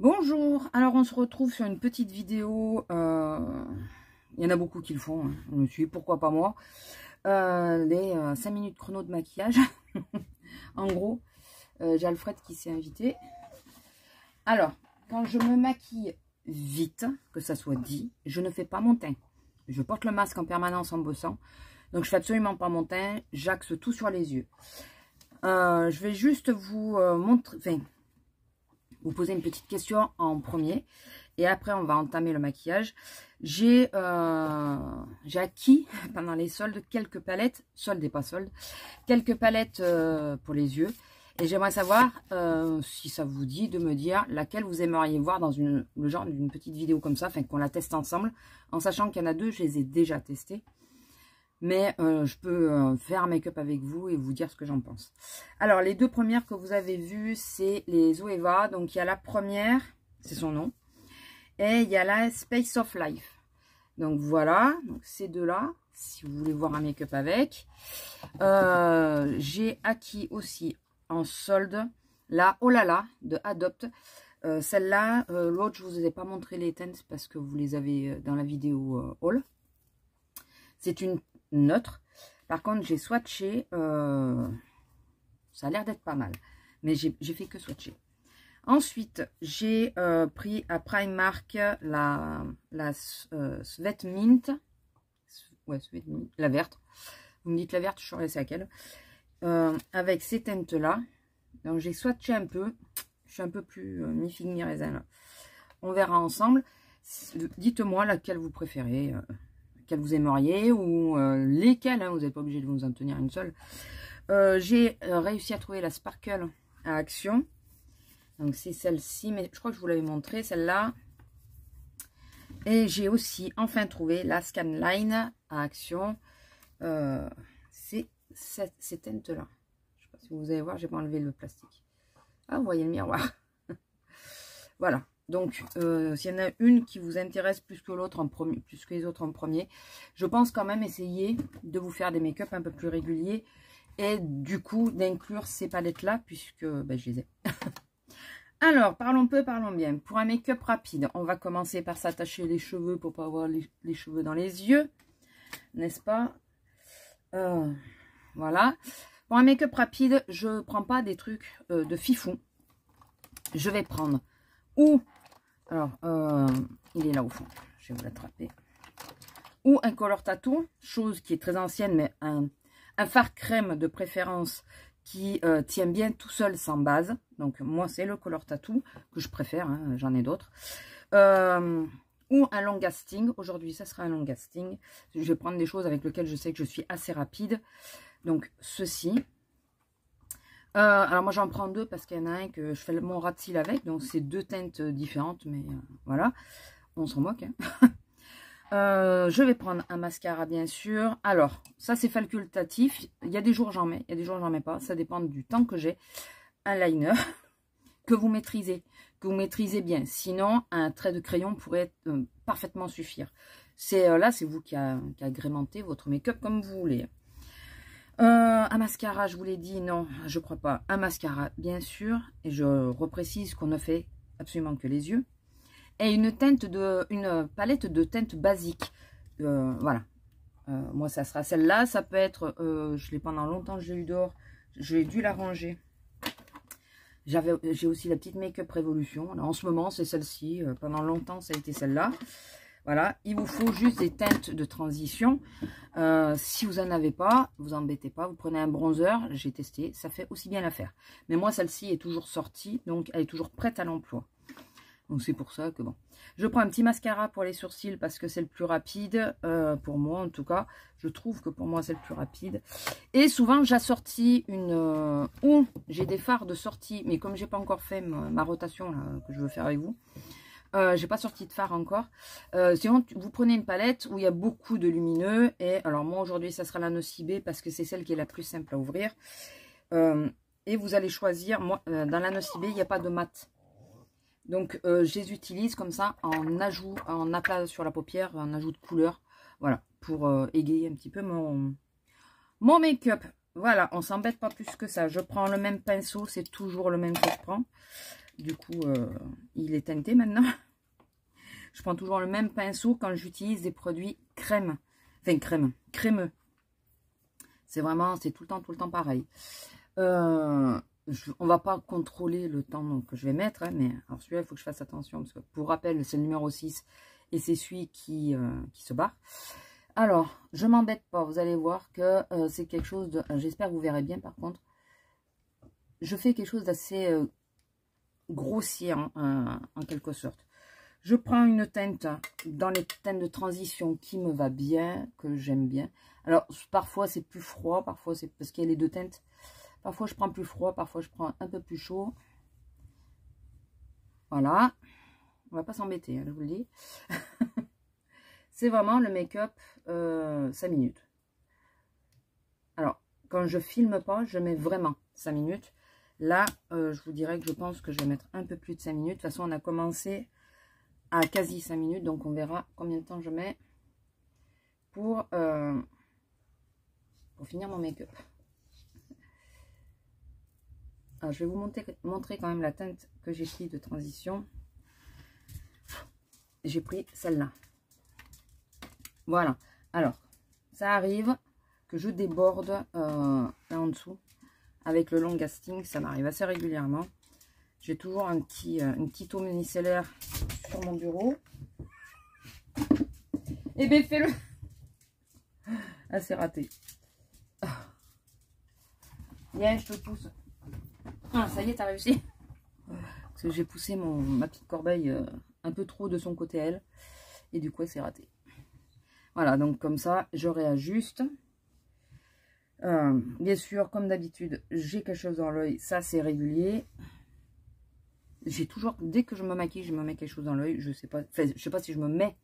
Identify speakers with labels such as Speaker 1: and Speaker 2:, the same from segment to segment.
Speaker 1: Bonjour, alors on se retrouve sur une petite vidéo, il y en a beaucoup qui le font, hein. Je me suis dit, pourquoi pas moi, les 5 minutes chrono de maquillage. En gros, j'ai Alfred qui s'est invité. Alors, quand je me maquille vite, que ça soit dit, je ne fais pas mon teint. Je porte le masque en permanence en bossant, donc je fais absolument pas mon teint, j'axe tout sur les yeux. Je vais juste vous montrer, enfin, vous poser une petite question en premier et après on va entamer le maquillage. J'ai acquis pendant les soldes quelques palettes, soldes et pas soldes, quelques palettes pour les yeux, et j'aimerais savoir si ça vous dit de me dire laquelle vous aimeriez voir dans le genre d'une petite vidéo comme ça, enfin qu'on la teste ensemble, en sachant qu'il y en a deux, je les ai déjà testées. Mais je peux faire un make-up avec vous et vous dire ce que j'en pense. Alors, les deux premières que vous avez vues, c'est les Zoeva. Donc, il y a la première, c'est son nom. Et il y a la Space of Life. Donc, voilà. Donc, ces deux-là, si vous voulez voir un make-up avec. J'ai acquis aussi en solde la Oh là là de Adopt. Celle-là, l'autre, je ne vous ai pas montré les teintes parce que vous les avez dans la vidéo haul. C'est une neutre. Par contre, j'ai swatché. Ça a l'air d'être pas mal. Mais j'ai fait que swatcher. Ensuite, j'ai pris à Primark la Sweat Mint. Ouais, Sweat Mint. La verte. Vous me dites la verte, je saurais c'est laquelle. Avec ces teintes-là. Donc, j'ai swatché un peu. Je suis un peu plus mi-figue, mi-raisin là. On verra ensemble. Dites-moi laquelle vous préférez. Qu'elle vous aimeriez ou lesquelles, hein, vous n'êtes pas obligé de vous en tenir une seule. J'ai réussi à trouver la Sparkle à Action. Donc c'est celle-ci, mais je crois que je vous l'avais montré, celle-là. Et j'ai aussi enfin trouvé la Scanline à Action. C'est ces teintes-là. Je ne sais pas si vous allez voir, j'ai pas enlevé le plastique. Ah, vous voyez le miroir. Voilà. Donc, s'il y en a une qui vous intéresse plus que l'autre en premier, plus que les autres en premier, je pense quand même essayer de vous faire des make-up un peu plus réguliers et du coup d'inclure ces palettes-là puisque ben, je les ai. Alors, parlons peu, parlons bien. Pour un make-up rapide, on va commencer par s'attacher les cheveux pour pas avoir les cheveux dans les yeux, n'est-ce pas? Voilà. Pour un make-up rapide, je ne prends pas des trucs de fifou. Je vais prendre ou... Alors, il est là au fond. Je vais vous l'attraper. Ou un color tattoo, chose qui est très ancienne, mais un fard crème de préférence qui tient bien tout seul sans base. Donc, moi, c'est le color tattoo que je préfère. Hein, j'en ai d'autres. Ou un long lasting. Aujourd'hui, ça sera un long lasting. Je vais prendre des choses avec lesquelles je sais que je suis assez rapide. Donc, ceci. Alors moi j'en prends deux parce qu'il y en a un que je fais mon ras de cils avec, donc c'est deux teintes différentes, mais voilà, on s'en moque. Hein. Je vais prendre un mascara bien sûr. Alors ça c'est facultatif, il y a des jours j'en mets, il y a des jours j'en mets pas, ça dépend du temps que j'ai. Un liner que vous maîtrisez bien, sinon un trait de crayon pourrait parfaitement suffire. Là c'est vous qui agrémentez votre make-up comme vous voulez. Un mascara, je vous l'ai dit, non, je crois pas. Un mascara, bien sûr, et je reprécise qu'on ne fait absolument que les yeux. Et une palette de teintes basiques. Voilà. Moi, ça sera celle-là. Ça peut être, je l'ai pendant longtemps, j'ai eu dehors. J'ai dû la ranger. J'ai aussi la petite Make-up Révolution. En ce moment, c'est celle-ci. Pendant longtemps, ça a été celle-là. Voilà, il vous faut juste des teintes de transition. Si vous n'en avez pas, vous embêtez pas. Vous prenez un bronzer, j'ai testé, ça fait aussi bien l'affaire. Mais moi, celle-ci est toujours sortie, donc elle est toujours prête à l'emploi. Donc c'est pour ça que bon. Je prends un petit mascara pour les sourcils parce que c'est le plus rapide. Pour moi, en tout cas, je trouve que pour moi, c'est le plus rapide. Et souvent, j'assortis ou j'ai des fards de sortie, mais comme j'ai pas encore fait ma rotation là, que je veux faire avec vous. J'ai pas sorti de fard encore. Sinon, vous prenez une palette où il y a beaucoup de lumineux. Et alors moi aujourd'hui, ça sera la Nocibé parce que c'est celle qui est la plus simple à ouvrir. Et vous allez choisir. Moi, dans la Nocibé, il n'y a pas de mat. Donc je les utilise comme ça en ajout, en aplat sur la paupière, en ajout de couleur. Voilà, pour égayer un petit peu mon make-up. Voilà, on s'embête pas plus que ça. Je prends le même pinceau, c'est toujours le même que je prends. Du coup, il est teinté maintenant. Je prends toujours le même pinceau quand j'utilise des produits crème. Enfin, crémeux. C'est vraiment, c'est tout le temps pareil. On va pas contrôler le temps que je vais mettre, hein, mais alors celui-là, il faut que je fasse attention, parce que pour rappel, c'est le numéro 6, et c'est celui qui se barre. Alors, je m'embête pas, vous allez voir que c'est quelque chose de... J'espère que vous verrez bien, par contre. Je fais quelque chose d'assez grossier, en quelque sorte. Je prends une teinte dans les teintes de transition qui me va bien, que j'aime bien. Alors, parfois, c'est plus froid, parfois, c'est parce qu'il y a les deux teintes. Parfois, je prends plus froid, parfois, je prends un peu plus chaud. Voilà. On va pas s'embêter, hein, je vous le dis. C'est vraiment le make-up 5 minutes. Alors, quand je filme pas, je mets vraiment 5 minutes. Là, je vous dirais que je pense que je vais mettre un peu plus de 5 minutes. De toute façon, on a commencé à quasi 5 minutes. Donc, on verra combien de temps je mets pour finir mon make-up. Alors, je vais vous montrer quand même la teinte que j'ai pris de transition. J'ai pris celle-là. Voilà. Alors, ça arrive que je déborde là en dessous avec le long lasting. Ça m'arrive assez régulièrement. J'ai toujours une petite eau micellaire sur mon bureau. Eh bien, fais-le. Ah, c'est raté. Viens, je te pousse. Ah, ça y est, t'as réussi. Parce que j'ai poussé ma petite corbeille un peu trop de son côté, elle. Et du coup, c'est raté. Voilà, donc comme ça, je réajuste. Bien sûr, comme d'habitude, j'ai quelque chose dans l'œil. Ça, c'est régulier. J'ai toujours, dès que je me maquille, je me mets quelque chose dans l'œil. Je sais pas, enfin, je sais pas si je me mets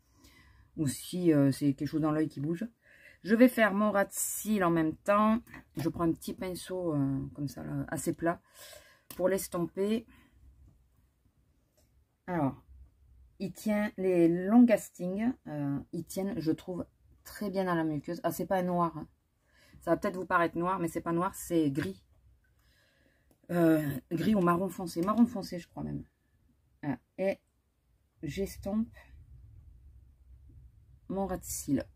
Speaker 1: ou si c'est quelque chose dans l'œil qui bouge. Je vais faire mon ras de cils en même temps. Je prends un petit pinceau comme ça, là, assez plat, pour l'estomper. Alors, il tient les long lasting. Ils tiennent, je trouve, très bien dans la muqueuse. Ah, c'est pas noir. Hein. Ça va peut-être vous paraître noir, mais c'est pas noir, c'est gris. Gris ou marron foncé. Marron foncé, je crois même. Voilà. Et j'estompe mon ras de cils.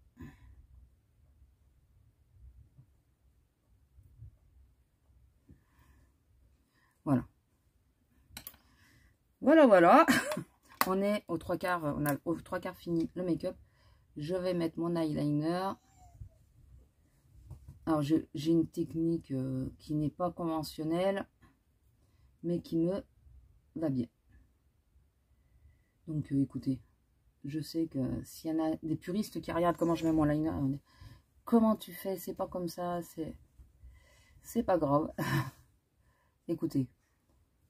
Speaker 1: Voilà. Voilà. On est aux 3/4, on a aux 3/4 fini le make-up. Je vais mettre mon eyeliner. Alors, j'ai une technique qui n'est pas conventionnelle, mais qui me va bien. Donc, écoutez, je sais que s'il y en a des puristes qui regardent comment je mets mon liner, on dit, comment tu fais, c'est pas comme ça, c'est pas grave. Écoutez,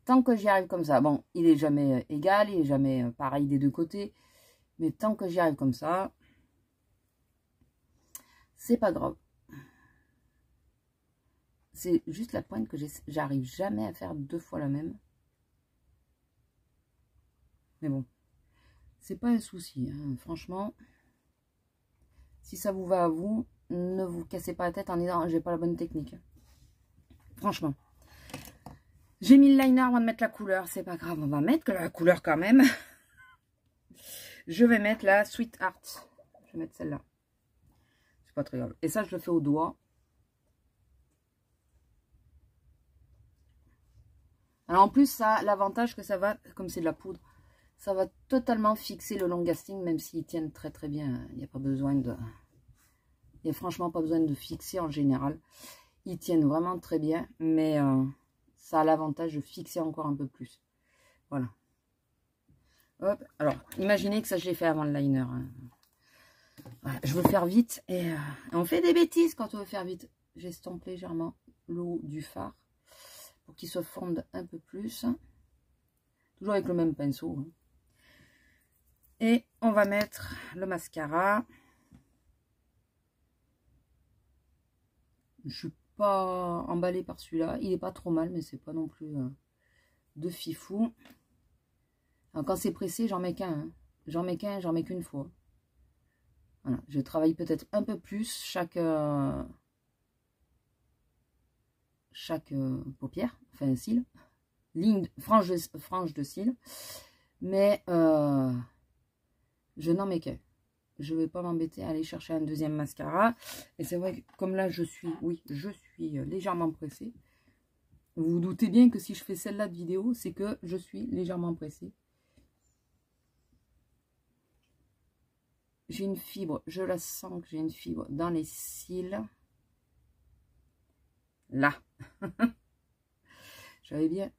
Speaker 1: tant que j'y arrive comme ça, bon, il est jamais égal, il est jamais pareil des deux côtés, mais tant que j'y arrive comme ça, c'est pas grave. C'est juste la pointe que j'arrive jamais à faire 2 fois la même. Mais bon, c'est pas un souci, hein. Franchement. Si ça vous va à vous, ne vous cassez pas la tête en disant j'ai pas la bonne technique. Franchement. J'ai mis le liner avant de mettre la couleur. C'est pas grave, on va mettre que la couleur quand même. Je vais mettre la Sweetheart. Je vais mettre celle-là. C'est pas très grave. Et ça, je le fais au doigt. Alors en plus, ça, l'avantage que ça va, comme c'est de la poudre, ça va totalement fixer le long lasting, même s'ils tiennent très très bien. Il n'y a pas besoin de... Il n'y a franchement pas besoin de fixer en général. Ils tiennent vraiment très bien, mais ça a l'avantage de fixer encore un peu plus. Voilà. Hop. Alors, imaginez que ça, je l'ai fait avant le liner. Hein. Voilà, je veux faire vite et on fait des bêtises quand on veut faire vite. J'estompe légèrement l'eau du fard pour qu'il se fonde un peu plus. Toujours avec le même pinceau. Hein. Et on va mettre le mascara. Je suis pas emballée par celui-là. Il est pas trop mal, mais c'est pas non plus de fifou. Alors, quand c'est pressé, j'en mets qu'un. Hein. J'en mets qu'une fois. Voilà. Je travaille peut-être un peu plus chaque paupière, enfin cils. frange de cils. Mais je n'en mets qu'un. Je ne vais pas m'embêter à aller chercher un deuxième mascara. Et c'est vrai que comme là, je suis légèrement pressée. Vous vous doutez bien que si je fais celle-là de vidéo, c'est que je suis légèrement pressée. J'ai une fibre, je la sens que j'ai une fibre dans les cils. Là. Je savais bien.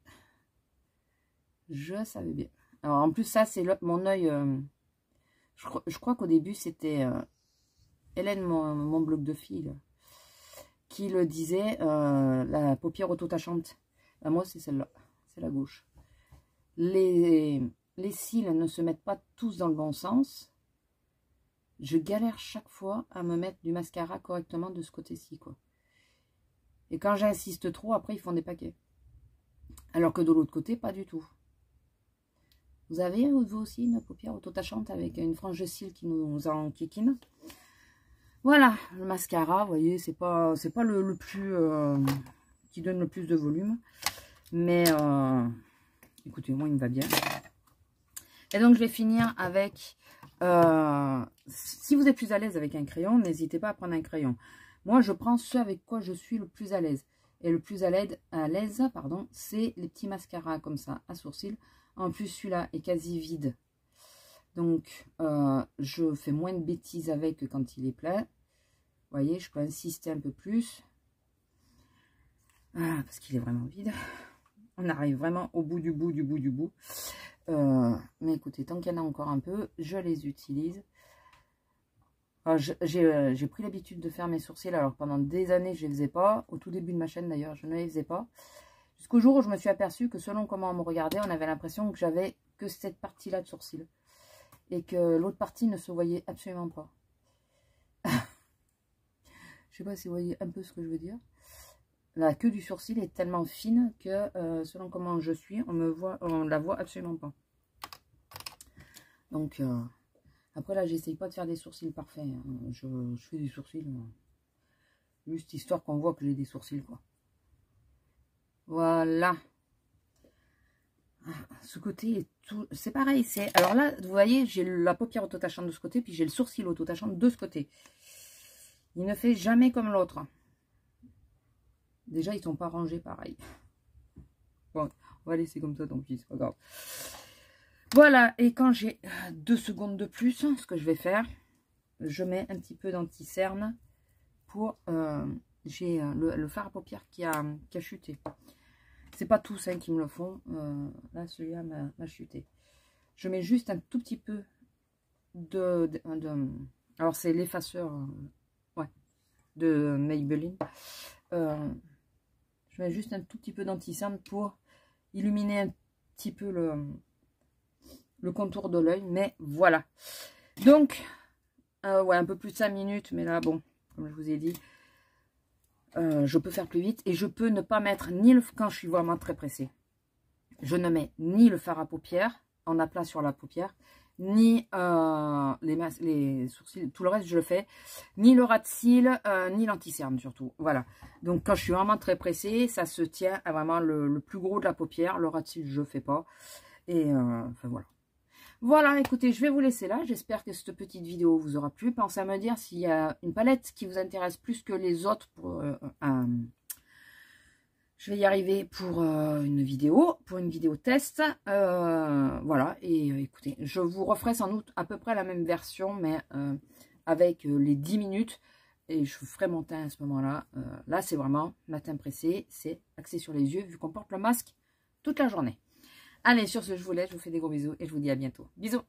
Speaker 1: Alors en plus ça c'est mon œil. Je crois qu'au début c'était Hélène, mon bloc de fil, qui le disait, la paupière auto-tachante. Moi c'est celle-là, c'est la gauche. Les cils ne se mettent pas tous dans le bon sens. Je galère chaque fois à me mettre du mascara correctement de ce côté-ci, quoi. Et quand j'insiste trop, après, ils font des paquets. Alors que de l'autre côté, pas du tout. Vous avez, vous aussi, une paupière auto-tachante avec une frange de cils qui nous enquiquine. Voilà, le mascara, vous voyez, c'est pas le plus... qui donne le plus de volume. Mais, écoutez, moi, il me va bien. Et donc, je vais finir avec... si vous êtes plus à l'aise avec un crayon, n'hésitez pas à prendre un crayon. Moi, je prends ce avec quoi je suis le plus à l'aise. Et le plus à l'aise, pardon, c'est les petits mascaras comme ça, à sourcils. En plus, celui-là est quasi vide. Donc, je fais moins de bêtises avec que quand il est plein. Vous voyez, je peux insister un peu plus. Ah, parce qu'il est vraiment vide. On arrive vraiment au bout du bout du bout du bout. Mais écoutez, tant qu'il y en a encore un peu, je les utilise. J'ai pris l'habitude de faire mes sourcils. Alors pendant des années, je ne les faisais pas. Au tout début de ma chaîne d'ailleurs, je ne les faisais pas. Jusqu'au jour où je me suis aperçue que selon comment on me regardait, on avait l'impression que j'avais que cette partie-là de sourcils. Et que l'autre partie ne se voyait absolument pas. Je ne sais pas si vous voyez un peu ce que je veux dire. La queue du sourcil est tellement fine que selon comment je suis, on la voit absolument pas. Donc, après là, j'essaye pas de faire des sourcils parfaits. Hein. Je fais des sourcils, juste histoire qu'on voit que j'ai des sourcils, quoi. Voilà. Ce côté est tout... C'est pareil. Alors là, vous voyez, j'ai la paupière auto-tachante de ce côté, puis j'ai le sourcil auto-tachant de ce côté. Il ne fait jamais comme l'autre. Déjà, ils sont pas rangés pareil. Bon, on va laisser comme ça, tant pis, c'est pas grave. Voilà, et quand j'ai 2 secondes de plus, ce que je vais faire, je mets un petit peu d'anti-cerne pour... j'ai le fard à paupières qui a chuté. C'est pas tous hein, qui me le font. Là, celui-là m'a chuté. Je mets juste un tout petit peu alors, c'est l'effaceur de Maybelline. Je mets juste un tout petit peu d'anti-cerne pour illuminer un petit peu le contour de l'œil. Mais voilà. Donc, ouais, un peu plus de 5 minutes. Mais là, bon, comme je vous ai dit, je peux faire plus vite. Et je peux ne pas mettre ni quand je suis vraiment très pressée. Je ne mets ni le fard à paupières en aplat sur la paupière, ni les sourcils, tout le reste je le fais, ni le ras de cils, ni l'anti-cerne surtout. Voilà. Donc quand je suis vraiment très pressée, ça se tient à vraiment le plus gros de la paupière. Le ras de cils, je ne fais pas. Et enfin voilà. Voilà, écoutez, je vais vous laisser là. J'espère que cette petite vidéo vous aura plu. Pensez à me dire s'il y a une palette qui vous intéresse plus que les autres pour je vais y arriver pour une vidéo test. Voilà, et écoutez, je vous referai sans doute à peu près la même version, mais avec les 10 minutes. Et je ferai mon teint à ce moment-là. Là, c'est vraiment matin pressé, c'est axé sur les yeux, vu qu'on porte le masque toute la journée. Allez, sur ce, je vous laisse, je vous fais des gros bisous et je vous dis à bientôt. Bisous!